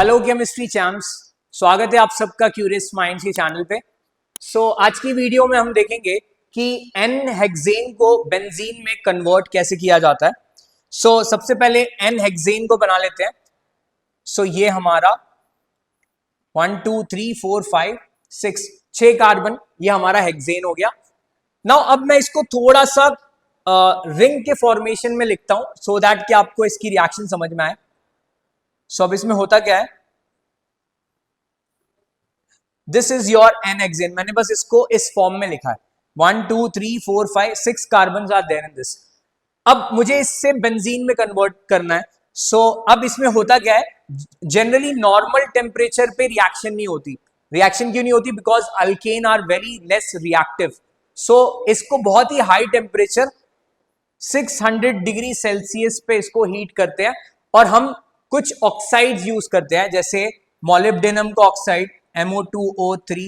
Hello chemistry champs, स्वागत है आप सबका क्यूरियस माइंड्स के चैनल पे। आज की वीडियो में हम देखेंगे कि एन हेक्सेन को बेंजीन में कन्वर्ट कैसे किया जाता है। सबसे पहले एन हेक्सेन को बना लेते हैं। ये हमारा 1 2 3 4 5 6 कार्बन, ये हमारा हेक्सेन हो गया। नाउ अब मैं इसको थोड़ा सा रिंग के फॉर्मेशन में लिखता हूं सो दैट कि आपको इसकी रिएक्शन समझ में आए। अब इसमें होता क्या है, this is your n hexane. मैंने बस इसको इस फॉर्म में लिखा है 1 2 3 4 5 6 carbon are there in this. अब मुझे इससे बेंजीन में कन्वर्ट करना है। अब इसमें होता क्या है, जनरली नॉर्मल टेम्परेचर पे रिएक्शन नहीं होती। रिएक्शन क्यों नहीं होती? Because alkane are very less reactive. इसको बहुत ही हाई टेम्परेचर 600 डिग्री सेल्सियस पे इसको हीट करते हैं और हम कुछ ऑक्साइड्स यूज करते हैं, जैसे मोलिब्डेनम का ऑक्साइड MO2O3,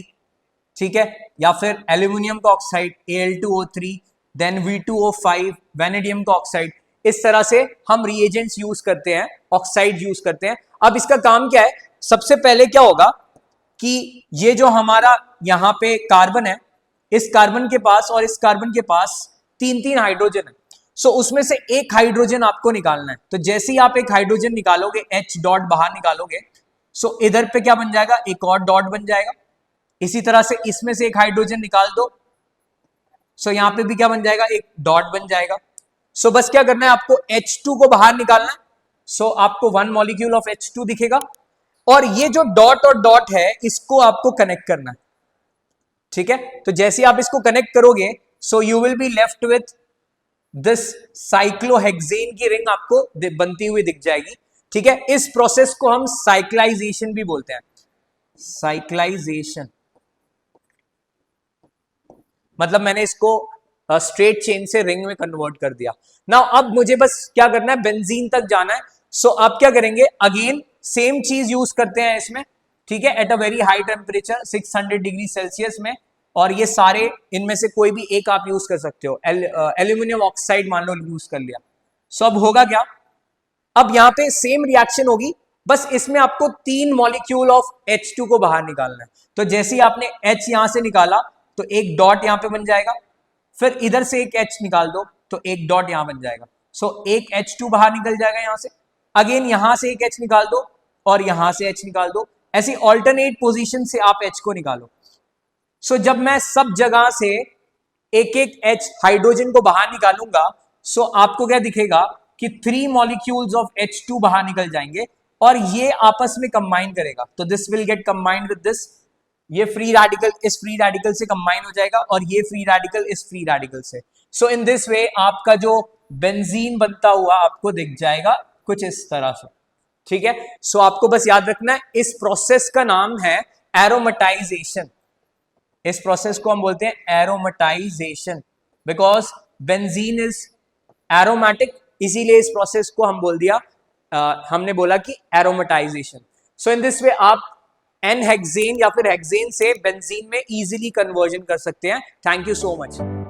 ठीक है, या फिर एल्यूमिनियम का oxide Al2O3, then V2O5, vanadium का ऑक्साइड। इस तरह से हम रिएजेंट्स यूज करते हैं, ऑक्साइड यूज करते हैं। अब इसका काम क्या है, सबसे पहले क्या होगा कि ये जो हमारा यहाँ पे कार्बन है, इस कार्बन के पास और इस कार्बन के पास तीन हाइड्रोजन है। उसमें से एक हाइड्रोजन आपको निकालना है। तो जैसे ही आप एक हाइड्रोजन निकालोगे, H डॉट बाहर निकालोगे, इधर पे क्या बन जाएगा, एक और डॉट बन जाएगा। इसी तरह से इसमें से एक हाइड्रोजन निकाल दो, यहां पे भी क्या बन जाएगा, एक डॉट बन जाएगा। बस क्या करना है, आपको H2 को बाहर निकालना है। आपको 1 मॉलिक्यूल ऑफ H2 दिखेगा और ये जो डॉट और डॉट है इसको आपको कनेक्ट करना है, ठीक है। तो जैसे आप इसको कनेक्ट करोगे, you will be left with this cyclohexane की रिंग आपको बनती हुई दिख जाएगी, ठीक है। इस प्रोसेस को हम साइक्लाइजेशन भी बोलते हैं। साइक्लाइजेशन मतलब मैंने इसको स्ट्रेट चेन से रिंग में कन्वर्ट कर दिया। नाउ अब मुझे बस क्या करना है, बेंजीन तक जाना है। आप क्या करेंगे, अगेन सेम चीज यूज करते हैं इसमें, ठीक है, at a very high temperature 600 degree Celsius में। और ये सारे इनमें से कोई भी एक आप यूज कर सकते हो। एल्यूमिनियम ऑक्साइड मान लो यूज कर लिया। अब होगा क्या, अब यहां पे सेम रिएक्शन होगी, बस इसमें आपको 3 मॉलिक्यूल ऑफ H2 को बाहर निकालना है। तो जैसे ही आपने H यहां से निकाला तो एक डॉट यहां पे बन जाएगा, फिर इधर से एक H निकाल दो तो एक डॉट यहां बन जाएगा। एक H2 बाहर निकल जाएगा यहां से, अगेन यहां से एक H निकाल दो और यहां से H निकाल दो। ऐसी ऑल्टरनेट पोजीशन से आप H को निकालो। जब मैं सब जगह से एक एक H हाइड्रोजन को बाहर निकालूंगा, आपको क्या दिखेगा कि 3 मॉलिक्यूल्स ऑफ H2 बाहर निकल जाएंगे और ये आपस में कंबाइन करेगा। तो this will get combined with this. ये फ्री रेडिकल इस फ्री रेडिकल से कंबाइन हो जाएगा और ये फ्री रेडिकल इस फ्री रेडिकल से। इन दिस वे आपका जो बेंजीन बनता हुआ आपको दिख जाएगा कुछ इस तरह से, ठीक है। आपको बस याद रखना है, इस प्रोसेस का नाम है एरोमेटाइजेशन। इस प्रोसेस को हम बोलते हैं aromatisation, because benzene is aromatic, इसीलिए इस प्रोसेस को हम बोल दिया, हमने बोला कि एरोमेटाइजेशन। इन दिस वे आप एन हेक्सेन या फिर हेक्सेन से बेंजीन में इजीली कन्वर्जन कर सकते हैं। Thank you so much.